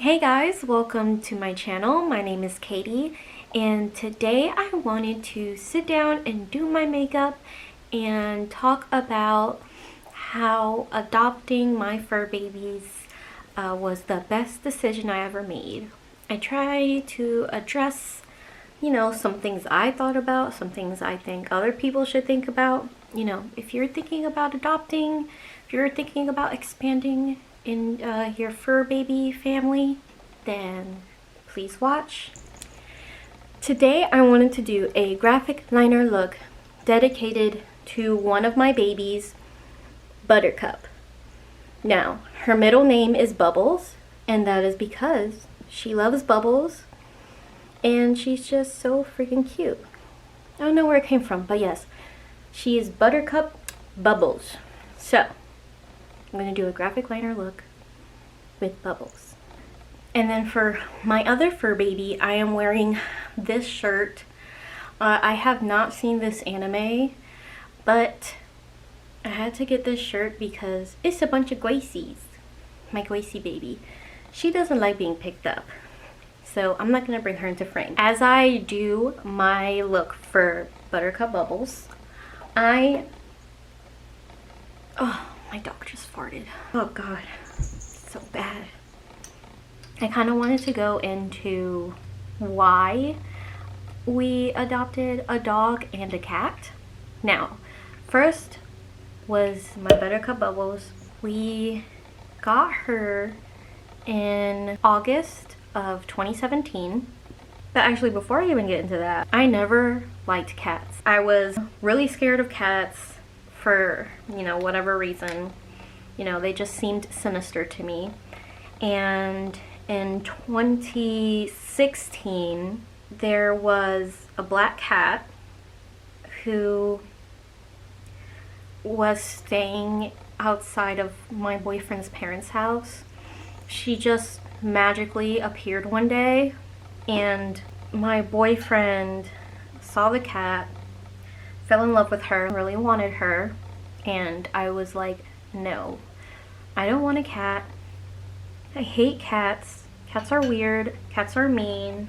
Hey guys, welcome to my channel. My name is Katie, and today I wanted to sit down and do my makeup and talk about how adopting my fur babies was the best decision I ever made. I try to address, some things I thought about, some things I think other people should think about. If you're thinking about adopting, if you're thinking about expanding in your fur baby family, then please watch. Today I wanted to do a graphic liner look dedicated to one of my babies, Buttercup. Now, her middle name is Bubbles, and that is because she loves bubbles and she's just so freaking cute. I don't know where it came from, but yes, she is Buttercup Bubbles. So, I'm going to do a graphic liner look with Bubbles. And then for my other fur baby, I am wearing this shirt. I have not seen this anime, but I had to get this shirt because it's a bunch of Gracies. My Gracie baby. She doesn't like being picked up, so I'm not going to bring her into frame. As I do my look for Buttercup Bubbles, oh, my dog just farted. Oh god, so bad. I kind of wanted to go into why we adopted a dog and a cat. Now, first was my Buttercup Bubbles. We got her in August of 2017. But actually, before I even get into that, I never liked cats. I was really scared of cats for, whatever reason. They just seemed sinister to me. And in 2016, there was a black cat who was staying outside of my boyfriend's parents' house. She just magically appeared one day, and my boyfriend saw the cat, fell in love with her, really wanted her, and I was like, no, I don't want a cat. I hate cats. Cats are weird. Cats are mean.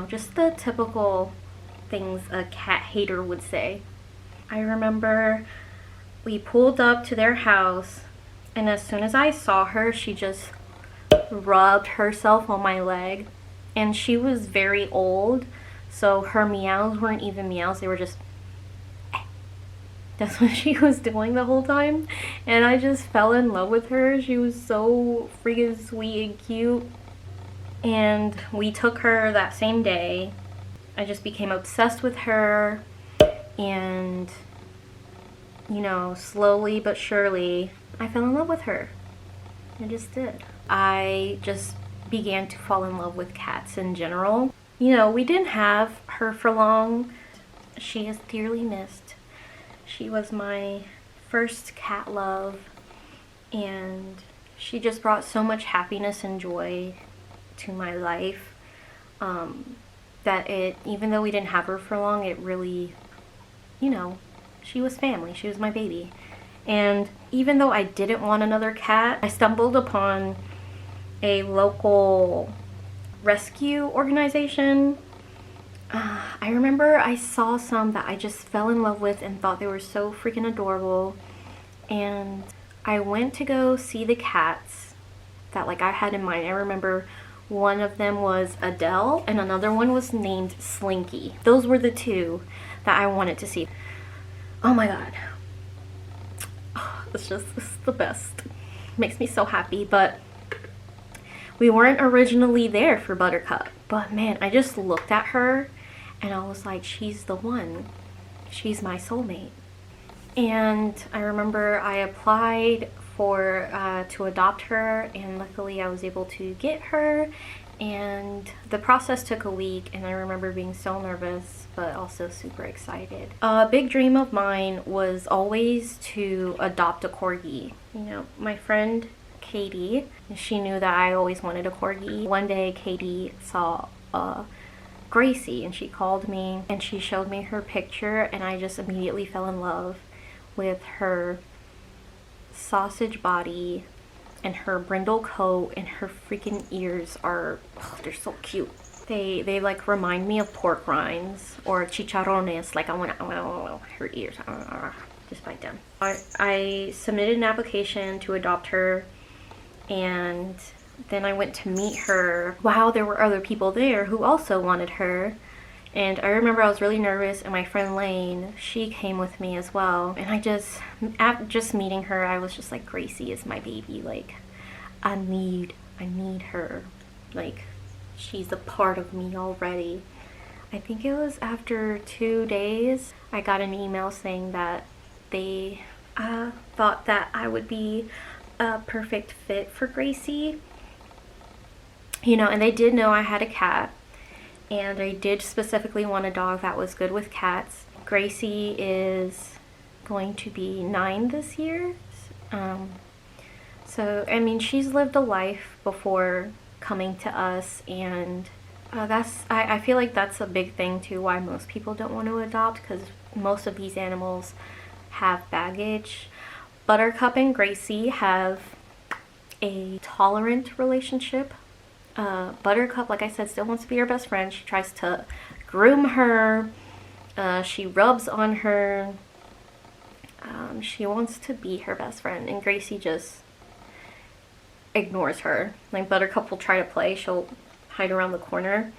Just the typical things a cat hater would say. I remember we pulled up to their house, and as soon as I saw her, she just rubbed herself on my leg. And she was very old, so her meows weren't even meows. They were just... That's what she was doing the whole time. And I just fell in love with her. She was so freaking sweet and cute. And we took her that same day. I just became obsessed with her. And, slowly but surely, I fell in love with her. I just did. I just began to fall in love with cats in general. We didn't have her for long. She is dearly missed. She was my first cat love, and she just brought so much happiness and joy to my life that even though we didn't have her for long, it really, she was family. She was my baby. And even though I didn't want another cat, I stumbled upon a local rescue organization. I remember I saw some that I just fell in love with and thought they were so freaking adorable, and I went to go see the cats that I had in mind. I remember one of them was Adele and another one was named Slinky. Those were the two that I wanted to see. Oh my god, it's the best. Makes me so happy. But we weren't originally there for Buttercup, but man, I just looked at her and I was like, she's the one. She's my soulmate. And I remember I applied to adopt her, and luckily I was able to get her, and the process took a week, and I remember being so nervous but also super excited. A big dream of mine was always to adopt a corgi. My friend Katie, she knew that I always wanted a corgi. One day Katie saw Gracie, and she called me and she showed me her picture, and I just immediately fell in love with her sausage body and her brindle coat and her freaking ears are, oh, they're so cute. They like remind me of pork rinds or chicharrones. Like I want her ears. Just bite them. I submitted an application to adopt her, and then I went to meet her. Wow, there were other people there who also wanted her. And I remember I was really nervous, and my friend Lane, she came with me as well. And after just meeting her, I was just like, Gracie is my baby. Like, I need her. Like, she's a part of me already. I think it was after 2 days, I got an email saying that they thought that I would be a perfect fit for Gracie. You know, and they did know I had a cat. And I did specifically want a dog that was good with cats. Gracie is going to be 9 this year. So, I mean, she's lived a life before coming to us, and I feel like that's a big thing too why most people don't want to adopt, because most of these animals have baggage. Buttercup and Gracie have a tolerant relationship. Buttercup, like I said, still wants to be her best friend. She tries to groom her. She rubs on her. She wants to be her best friend, and Gracie just ignores her. Like, Buttercup will try to play. She'll hide around the corner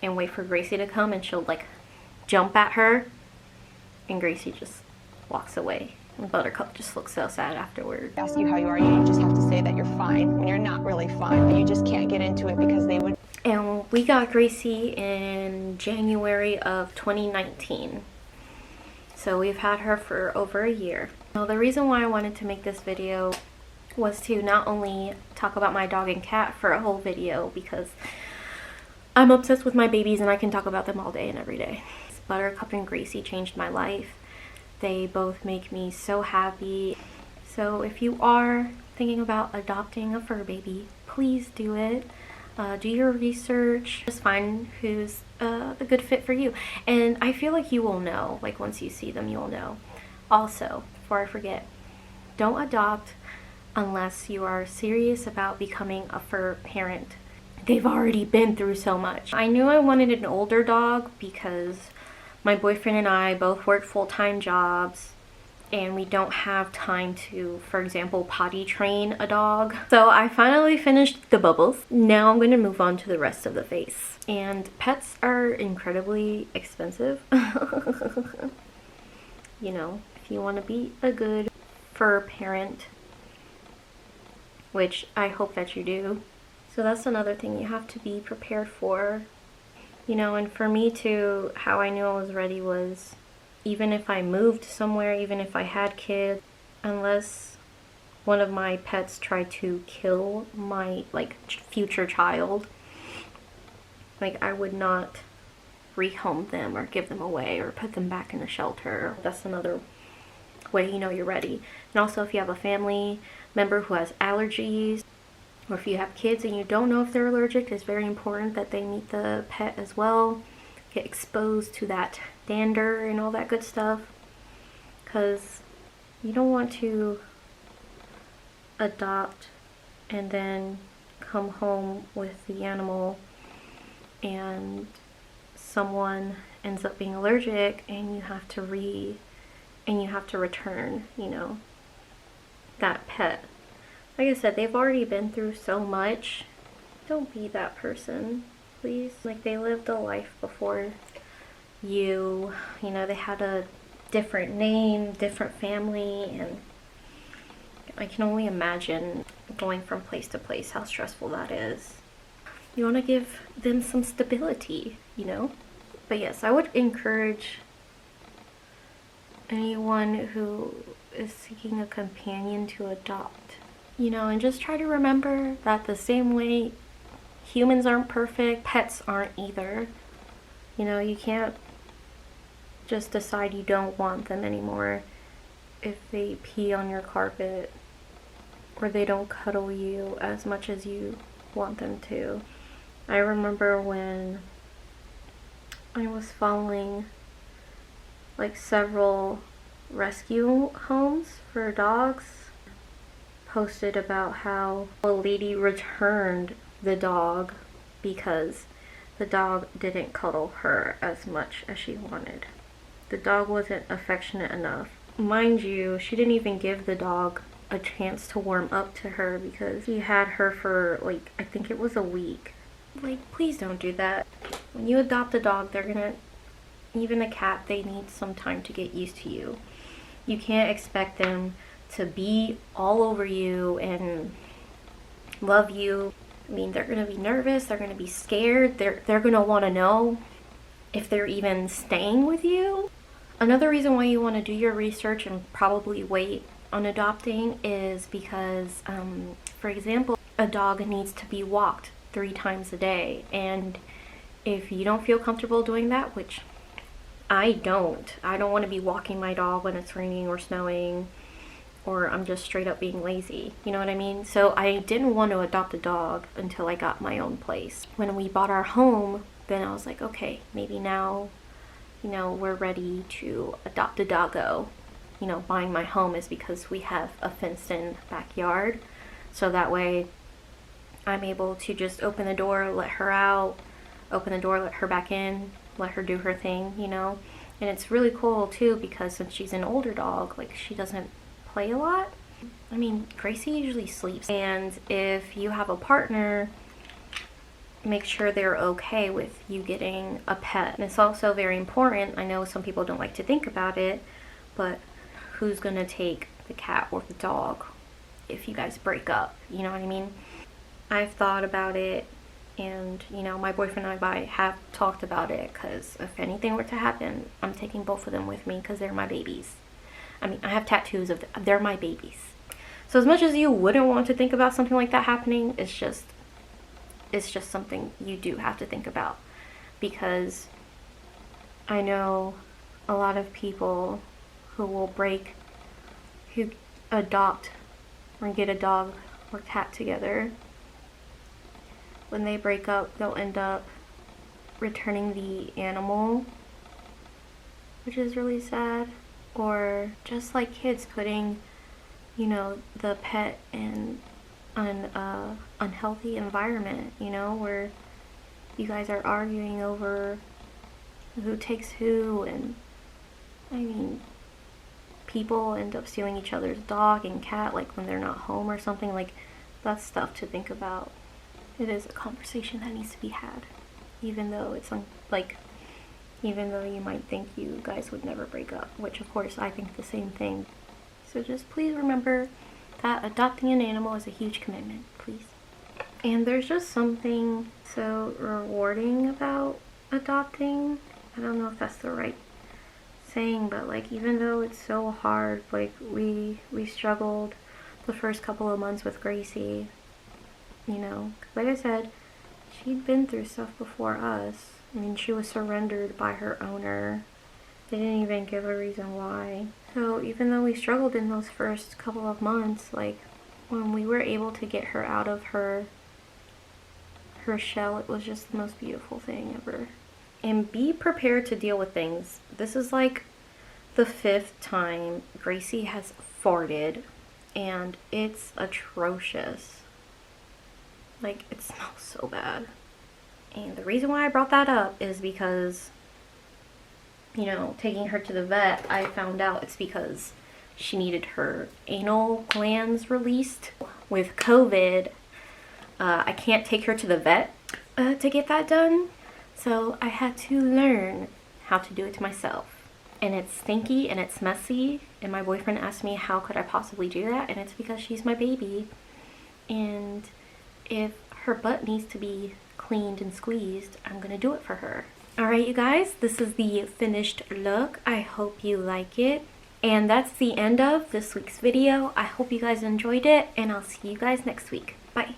and wait for Gracie to come, and she'll like jump at her, and Gracie just walks away. And Buttercup just looks so sad afterward. Ask you how you are, you just have to say that you're fine when you're not really fine, but you just can't get into it because they would. And we got Gracie in January of 2019. So we've had her for over a year. Now, the reason why I wanted to make this video was to not only talk about my dog and cat for a whole video, because I'm obsessed with my babies and I can talk about them all day and every day. Buttercup and Gracie changed my life. They both make me so happy. So if you are thinking about adopting a fur baby, please do it. Do your research. Just find who's a good fit for you. And I feel like you will know. Like, once you see them, you'll know. Also, before I forget, don't adopt unless you are serious about becoming a fur parent. They've already been through so much. I knew I wanted an older dog because my boyfriend and I both work full-time jobs, and we don't have time to, for example, potty train a dog. So I finally finished the bubbles. Now I'm going to move on to the rest of the face. And pets are incredibly expensive. You know, if you want to be a good fur parent, which I hope that you do. So that's another thing you have to be prepared for. You know, and for me too, how I knew I was ready was, even if I moved somewhere, even if I had kids, unless one of my pets tried to kill my, like, future child, like, I would not rehome them or give them away or put them back in a shelter. That's another way you know you're ready. And also, if you have a family member who has allergies, or if you have kids and you don't know if they're allergic, it's very important that they meet the pet as well. Get exposed to that dander and all that good stuff. Because you don't want to adopt and then come home with the animal and someone ends up being allergic and you have to return, you know, that pet. Like I said, they've already been through so much. Don't be that person, please. Like, they lived a life before you. You know, they had a different name, different family, and I can only imagine going from place to place, how stressful that is. You want to give them some stability, you know? But yes, I would encourage anyone who is seeking a companion to adopt. You know, and just try to remember that the same way humans aren't perfect, pets aren't either. You know, you can't just decide you don't want them anymore if they pee on your carpet or they don't cuddle you as much as you want them to. I remember when I was following like several rescue homes for dogs, posted about how a lady returned the dog because the dog didn't cuddle her as much as she wanted. The dog wasn't affectionate enough. Mind you, she didn't even give the dog a chance to warm up to her because he had her for like, I think it was a week. Like, please don't do that. When you adopt a dog, even a cat, they need some time to get used to you. You can't expect them to be all over you and love you. I mean, they're gonna be nervous, they're gonna be scared, they're gonna wanna know if they're even staying with you. Another reason why you wanna do your research and probably wait on adopting is because, for example, a dog needs to be walked 3 times a day. And if you don't feel comfortable doing that, which I don't wanna be walking my dog when it's raining or snowing, or I'm just straight up being lazy, you know what I mean? So I didn't want to adopt a dog until I got my own place. When we bought our home, then I was like, okay, maybe now, you know, we're ready to adopt a doggo. You know, buying my home is because we have a fenced-in backyard, so that way I'm able to just open the door, let her out, open the door, let her back in, let her do her thing, you know? And it's really cool too because since she's an older dog, like, she doesn't play a lot. I mean, Gracie usually sleeps. And if you have a partner, make sure they're okay with you getting a pet. And it's also very important, I know some people don't like to think about it, but who's gonna take the cat or the dog if you guys break up? You know what I mean? I've thought about it, and you know, my boyfriend and I have talked about it, because if anything were to happen, I'm taking both of them with me because they're my babies. I mean, I have tattoos of them. They're my babies. So as much as you wouldn't want to think about something like that happening, it's just something you do have to think about, because I know a lot of people who adopt or get a dog or cat together. When they break up, they'll end up returning the animal, which is really sad. Or just like kids, putting, you know, the pet in an unhealthy environment, you know, where you guys are arguing over who takes who. And I mean, people end up stealing each other's dog and cat, like when they're not home or something. Like, that's stuff to think about. It is a conversation that needs to be had, even though it's even though you might think you guys would never break up, which of course I think the same thing. So just please remember that adopting an animal is a huge commitment, please. And there's just something so rewarding about adopting. I don't know if that's the right saying, but like, even though it's so hard, like we struggled the first couple of months with Gracie, you know, like I said, she'd been through stuff before us. I mean, she was surrendered by her owner. They didn't even give a reason why. So even though we struggled in those first couple of months, like when we were able to get her out of her shell, it was just the most beautiful thing ever. And be prepared to deal with things. This is like the 5th time Gracie has farted, and it's atrocious. Like, it smells so bad. And the reason why I brought that up is because, you know, taking her to the vet, I found out it's because she needed her anal glands released. With COVID, I can't take her to the vet to get that done. So I had to learn how to do it myself. And it's stinky and it's messy. And my boyfriend asked me how could I possibly do that. And it's because she's my baby. And if her butt needs to be cleaned and squeezed, I'm gonna do it for her. Alright, you guys, this is the finished look. I hope you like it. And that's the end of this week's video. I hope you guys enjoyed it, and I'll see you guys next week. Bye.